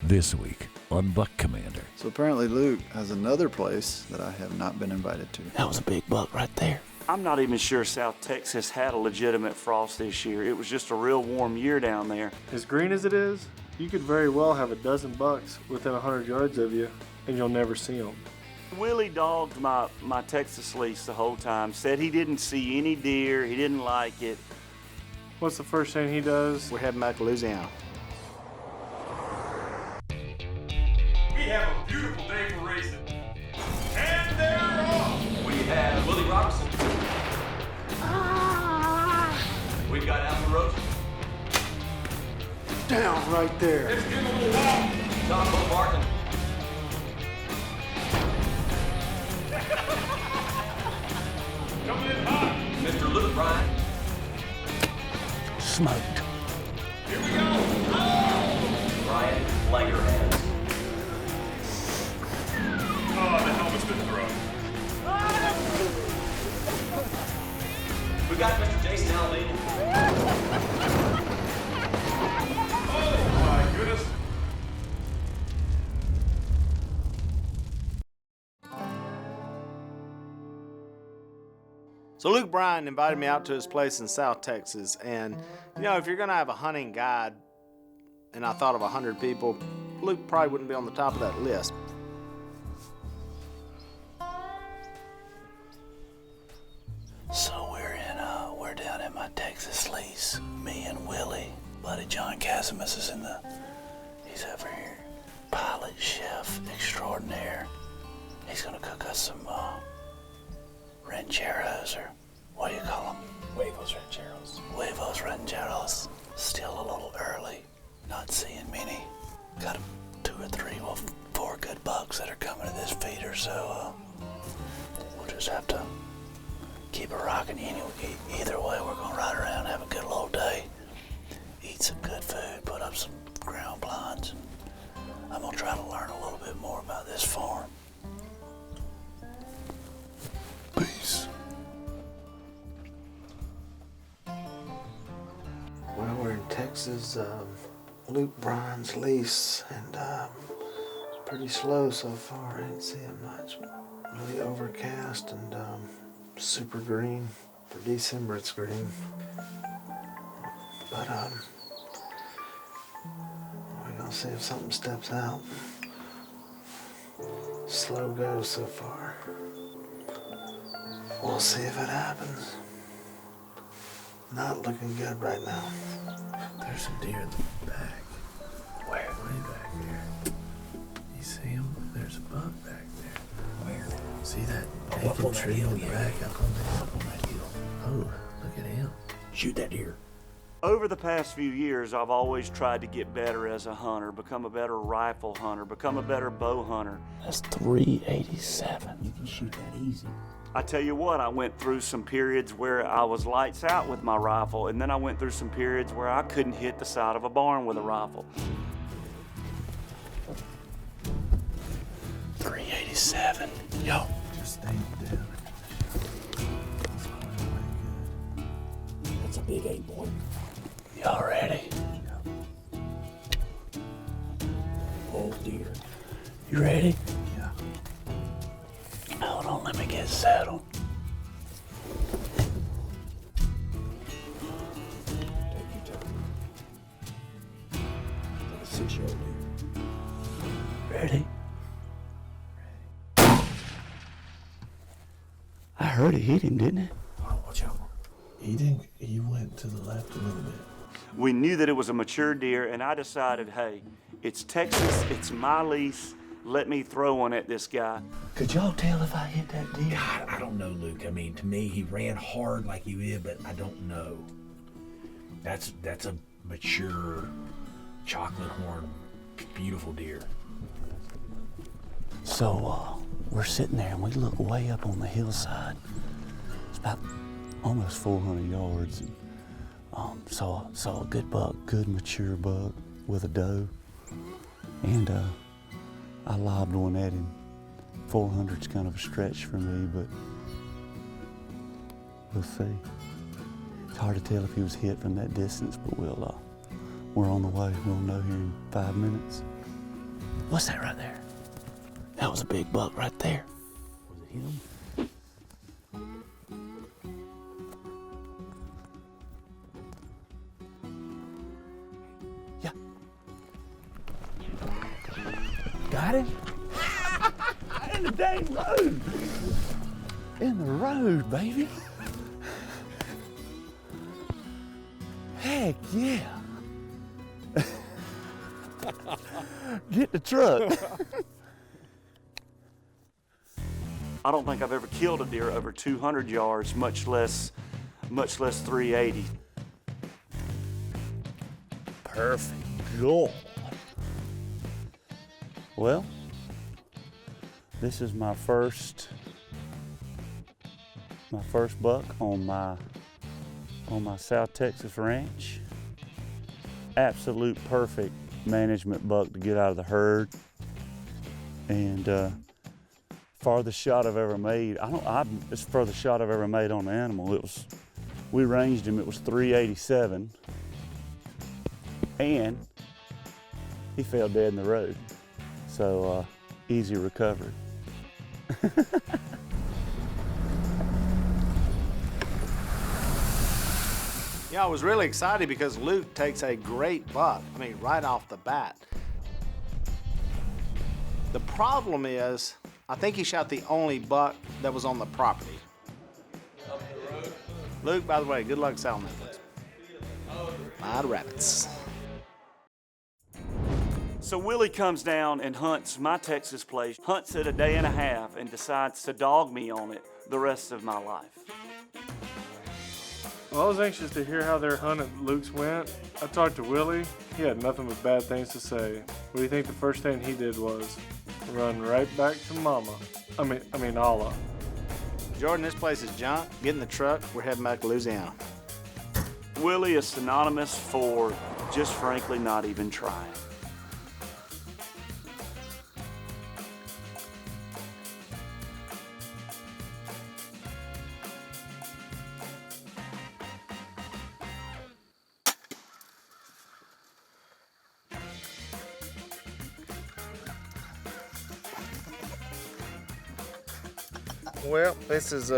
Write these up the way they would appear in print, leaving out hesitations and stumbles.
This week on Buck Commander. So apparently Luke has another place that I have not been invited to. That was a big buck right there. I'm not even sure South Texas had a legitimate frost this year. It was just a real warm year down there. As green as it is, you could very well have a dozen bucks within 100 yards of you, and you'll never see them. Willie dogged my Texas lease the whole time, said he didn't see any deer, he didn't like it. What's the first thing he does? We're heading back to Louisiana. We have a beautiful day for racing. And they're off! We have Willie Robertson. We got Alvin Roach. Down right there. Let's give him a little walk. Don Bo Martin. Coming in hot. Mr. Luke Bryan. Smoked. Here we go. Oh! Bryan Langerhans. Oh, the helmet's been thrown. We got Mr. Jason Aldean. Oh, my goodness. So Luke Bryan invited me out to his place in South Texas, and you know, if you're gonna have a hunting guide, and I thought of 100 people, Luke probably wouldn't be on the top of that list. So we're down at my Texas lease. Me and Willie, buddy John Casimus is he's over here. Pilot, chef extraordinaire. He's gonna cook us some rancheros, or what do you call them? Huevos Rancheros. Huevos rancheros. Still a little early, not seeing many. Got 2 or 3, well, 4 good bucks that are coming to this feeder, so we'll just have to keep it rocking. Either way, we're gonna ride around, have a good little day, eat some good food, put up some ground blinds, and I'm gonna try to learn a little bit more about this farm. Peace. Well, we're in Texas, Luke Bryan's lease, and it's pretty slow so far. I didn't see him much. Really overcast and super green. For December, it's green. But we're gonna see if something steps out. Slow go so far. We'll see if it happens. Not looking good right now. There's some deer in the back. Where? Way back there. You see him? There's a buck back there. Where? See that naked tree on the back? Up on that hill. Oh, look at him. Shoot that deer. Over the past few years, I've always tried to get better as a hunter, become a better rifle hunter, become a better bow hunter. That's 387. You can shoot that easy. I tell you what, I went through some periods where I was lights out with my rifle, and then I went through some periods where I couldn't hit the side of a barn with a rifle. 387. Yo. Just stay down. That's a big 8-point. Y'all ready? Oh dear. You ready? Yeah. Hold on, let me get settled. Take your time. Like a 6-year-old deer. Ready? I heard it hit him, didn't it? Oh, watch out. He went to the left a little bit. We knew that it was a mature deer, and I decided, hey, it's Texas, it's my lease, let me throw one at this guy. Could y'all tell if I hit that deer? God, I don't know, Luke. I mean, to me, he ran hard like he did, but I don't know. That's a mature chocolate horn, beautiful deer. So, we're sitting there and we look way up on the hillside. It's about almost 400 yards. And, saw a good buck, good mature buck with a doe. And I lobbed one at him. 400's kind of a stretch for me, but we'll see. It's hard to tell if he was hit from that distance, but we're on the way. We'll know here in 5 minutes. What's that right there? That was a big buck right there. Was it him? Yeah. Got him? In the dang road. In the road, baby. Heck yeah. Get the truck. I don't think I've ever killed a deer over 200 yards, much less 380. Perfect. Cool. Well, this is my first buck on my South Texas ranch. Absolute perfect management buck to get out of the herd, and farthest shot I've ever made. It's the furthest shot I've ever made on an animal. We ranged him. It was 387, and he fell dead in the road. So easy recovery. Yeah, I was really excited because Luke takes a great buck. I mean, right off the bat. The problem is, I think he shot the only buck that was on the property. Up the road. Luke, by the way, good luck selling that place. My rabbits. So Willie comes down and hunts my Texas place, hunts it a day and a half, and decides to dog me on it the rest of my life. Well, I was anxious to hear how their hunt at Luke's went. I talked to Willie. He had nothing but bad things to say. What do you think the first thing he did was? Run right back to Mama. I mean Allah. Jordan, this place is junk. Get in the truck. We're heading back to Louisiana. Willie is synonymous for just frankly not even trying. Well, this is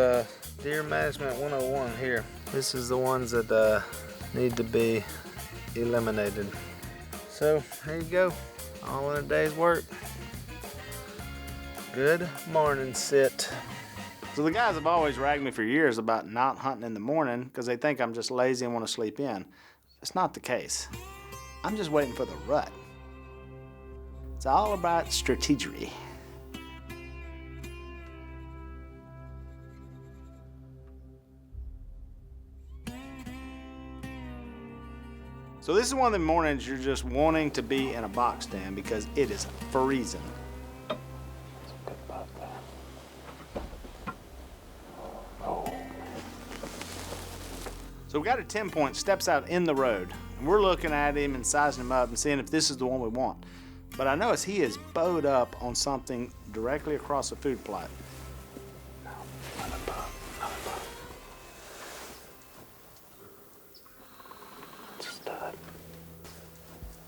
Deer Management 101 here. This is the ones that need to be eliminated. So, here you go. All in a day's work. Good morning, sit. So the guys have always ragged me for years about not hunting in the morning because they think I'm just lazy and want to sleep in. It's not the case. I'm just waiting for the rut. It's all about strategery. So this is one of the mornings you're just wanting to be in a box stand because it is freezing. So we got a 10-point, steps out in the road, and we're looking at him and sizing him up and seeing if this is the one we want. But I notice he is bowed up on something directly across the food plot.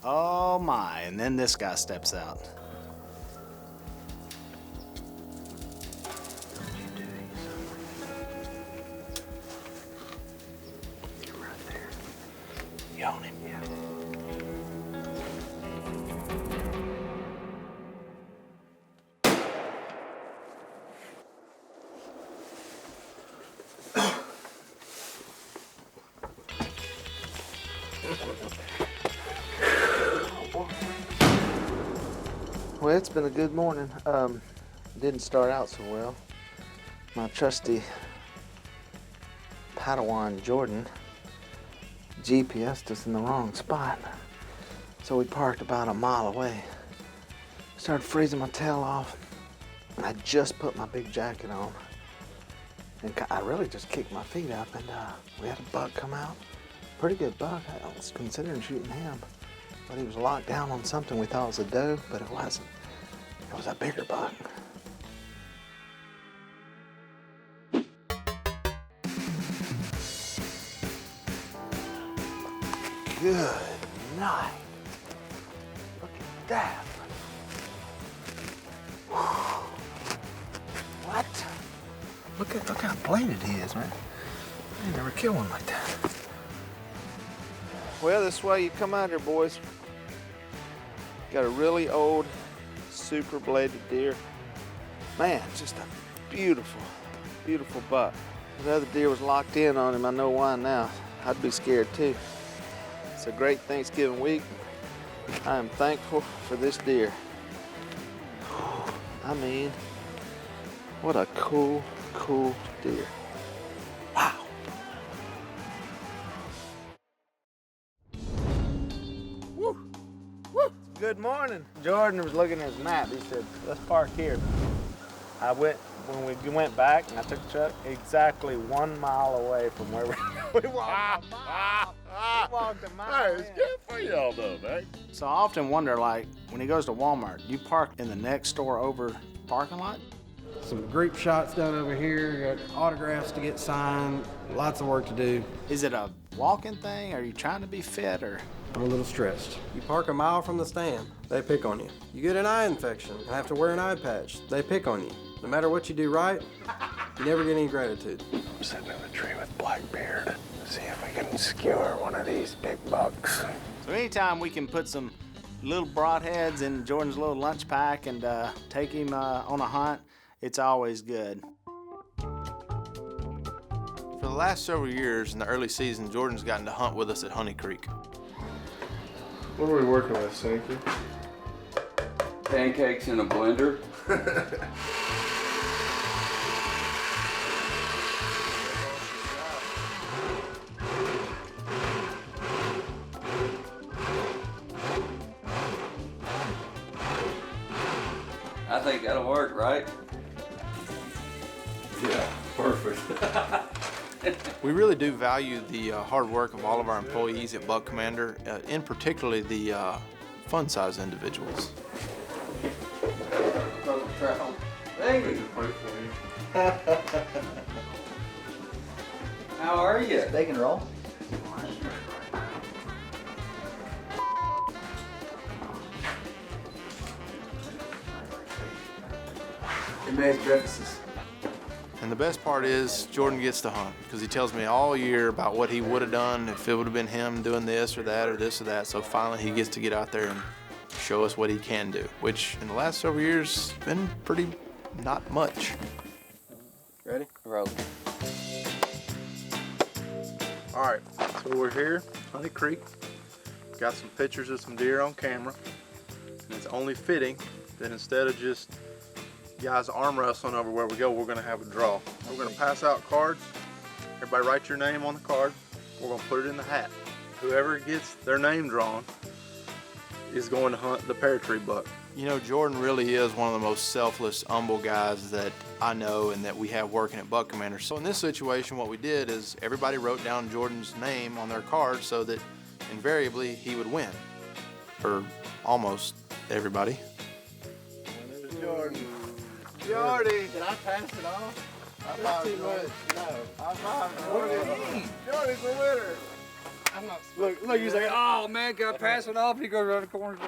Oh my, and then this guy steps out. You're right there. You own him? Yeah. Well, it's been a good morning. Didn't start out so well. My trusty Padawan Jordan GPS'd us in the wrong spot. So we parked about a mile away. Started freezing my tail off. And I just put my big jacket on. And I really just kicked my feet up, and we had a buck come out. Pretty good buck. I was considering shooting him. But he was locked down on something we thought was a doe, but it wasn't. It was a bigger buck. Good night. Look at that. Look how bladed he is, man. I ain't never killed one like that. Well, this way you come out here, boys. Got a really old, super bladed deer. Man, just a beautiful, beautiful buck. If the other deer was locked in on him, I know why now. I'd be scared too. It's a great Thanksgiving week. I am thankful for this deer. I mean, what a cool, cool deer. Wow. Woo! Woo! Good morning. Jordan was looking at his map. He said, let's park here. When we went back and I took the truck, exactly 1 mile away from where we walked a mile. We walked a mile. Hey, it's good for y'all though, man. So I often wonder, like, when he goes to Walmart, you park in the next store over parking lot? Some group shots done over here, got autographs to get signed, lots of work to do. Is it a walking thing? Are you trying to be fit, or? I'm a little stressed. You park a mile from the stand, they pick on you. You get an eye infection and have to wear an eye patch, they pick on you. No matter what you do right, you never get any gratitude. I'm sitting in a tree with Blackbeard. See if we can skewer one of these big bucks. So anytime we can put some little broadheads in Jordan's little lunch pack and take him on a hunt, it's always good. For the last several years in the early season, Jordan's gotten to hunt with us at Honey Creek. What are we working with, Sankey? Pancakes in a blender. I think that'll work, right? Yeah, perfect. We really do value the hard work of all of our employees at Buck Commander, in particularly the fun-size individuals. How are you? They can roll. It makes breakfasts. And the best part is Jordan gets to hunt because he tells me all year about what he would have done if it would have been him doing this or that or this or that. So finally he gets to get out there and show us what he can do, which in the last several years has been pretty not much. Ready? Roll. All right, so we're here, Honey Creek. Got some pictures of some deer on camera. And it's only fitting that instead of just guys arm wrestling over where we go, we're gonna have a draw. We're gonna pass out cards. Everybody write your name on the card. We're gonna put it in the hat. Whoever gets their name drawn is going to hunt the pear tree buck. You know, Jordan really is one of the most selfless, humble guys that I know and that we have working at Buck Commander. So in this situation, what we did is everybody wrote down Jordan's name on their card so that invariably he would win. Or almost everybody. Jordan. Jordy! Did I pass it off? I too much. No. I found Jordy's the winner. I'm not. Look, you say, oh man, can I pass it off? And he goes around the corner.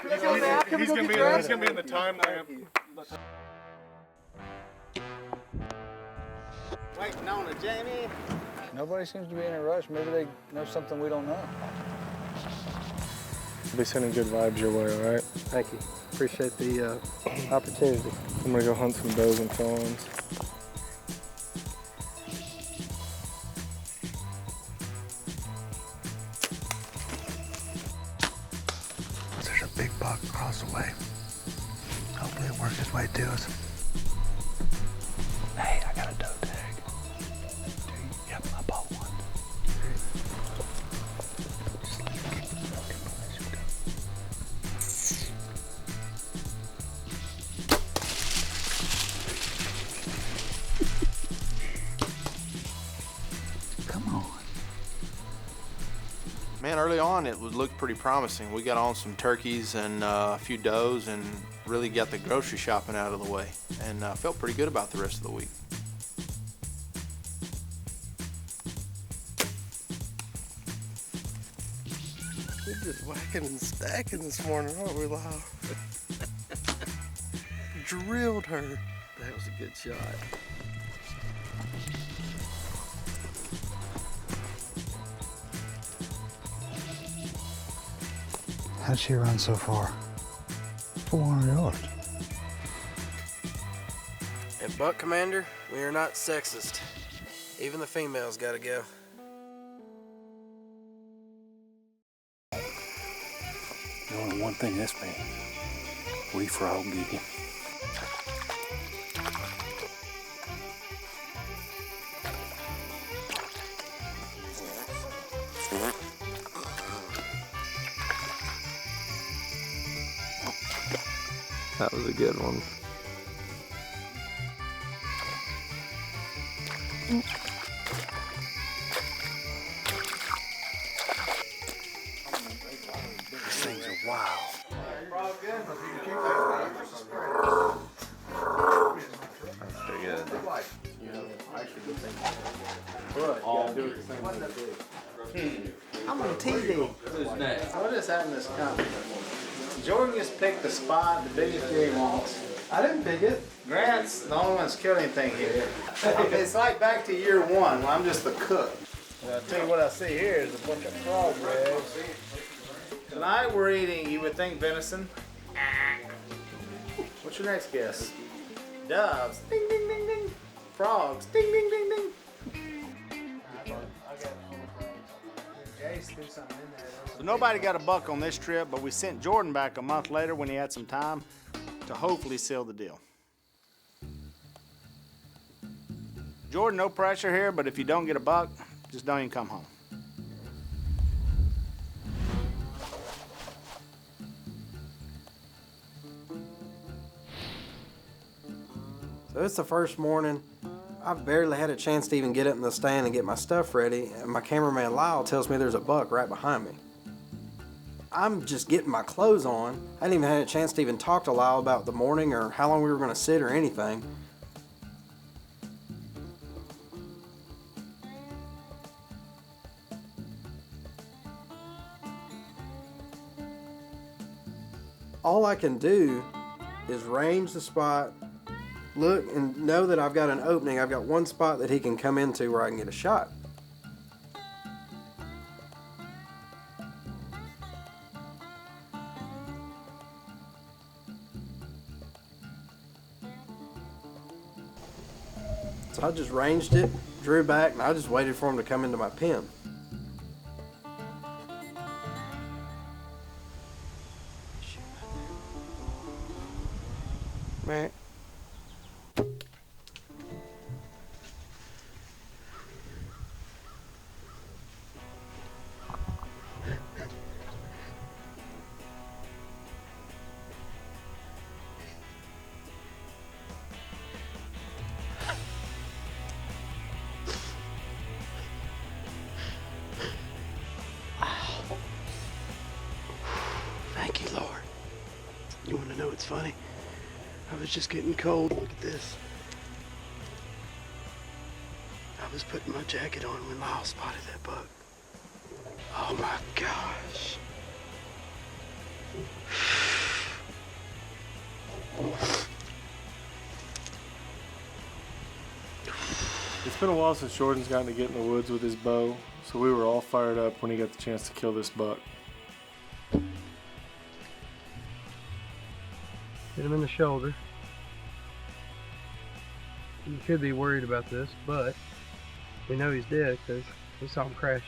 He's gonna be in the time lamp. Waiting on it, Jamie. Nobody seems to be in a rush. Maybe they know something we don't know. I'll be sending good vibes your way, all right? Thank you. Appreciate the opportunity. I'm gonna go hunt some does and fawns. There's a big buck across the way. Hopefully it'll work his way to us. Hey, I got a doe tag. Yep, I bought one. Man, early on it looked pretty promising. We got on some turkeys and a few does and really got the grocery shopping out of the way, and felt pretty good about the rest of the week. We're just whacking and stacking this morning, aren't we, Lyle? Drilled her. That was a good shot. How'd she run so far? 400 yards. And Buck Commander, we are not sexist. Even the females gotta go. There's only one thing this means. We frog geeking. That was a good one. These things are wild. Pretty good. I'm on TV. Who's next? What is that in this company? Jordan just picked the spot, the biggest deer he wants. I didn't pick it. Grant's the only one that's killed anything here. It's like back to year one when I'm just the cook. I'll tell you what I see here is a bunch of frog legs. Tonight we're eating, you would think, venison. What's your next guess? Doves. Ding, ding, ding, ding. Frogs. Ding, ding, ding, ding. So nobody got a buck on this trip, but we sent Jordan back a month later when he had some time to hopefully seal the deal. Jordan, no pressure here, but if you don't get a buck, just don't even come home. So it's the first morning. I've barely had a chance to even get up in the stand and get my stuff ready, and my cameraman Lyle tells me there's a buck right behind me. I'm just getting my clothes on. I hadn't even had a chance to even talk to Lyle about the morning or how long we were gonna sit or anything. All I can do is range the spot, look and know that I've got an opening. I've got one spot that he can come into where I can get a shot. So I just ranged it, drew back, and I just waited for him to come into my pen. Right. Thank you, Lord. You want to know what's funny? I was just getting cold. Look at this. I was putting my jacket on when Lyle spotted that buck. Oh my gosh. It's been a while since Jordan's gotten to get in the woods with his bow, so we were all fired up when he got the chance to kill this buck. Hit him in the shoulder. You could be worried about this, but we know he's dead because we saw him crash.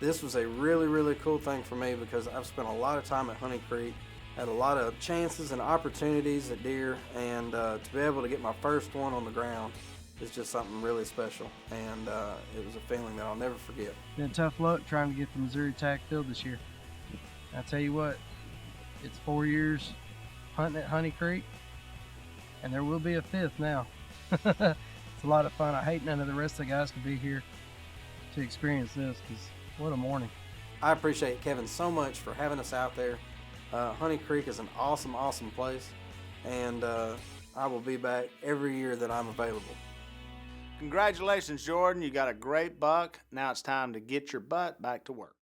This was a really, really cool thing for me because I've spent a lot of time at Honey Creek, had a lot of chances and opportunities at deer, and to be able to get my first one on the ground is just something really special, and it was a feeling that I'll never forget. Been tough luck trying to get the Missouri Tack field this year. I tell you what, it's 4 years hunting at Honey Creek, and there will be a fifth now. It's a lot of fun. I hate none of the rest of the guys could be here to experience this, because what a morning. I appreciate Kevin so much for having us out there. Honey Creek is an awesome, awesome place, and I will be back every year that I'm available. Congratulations, Jordan. You got a great buck. Now it's time to get your butt back to work.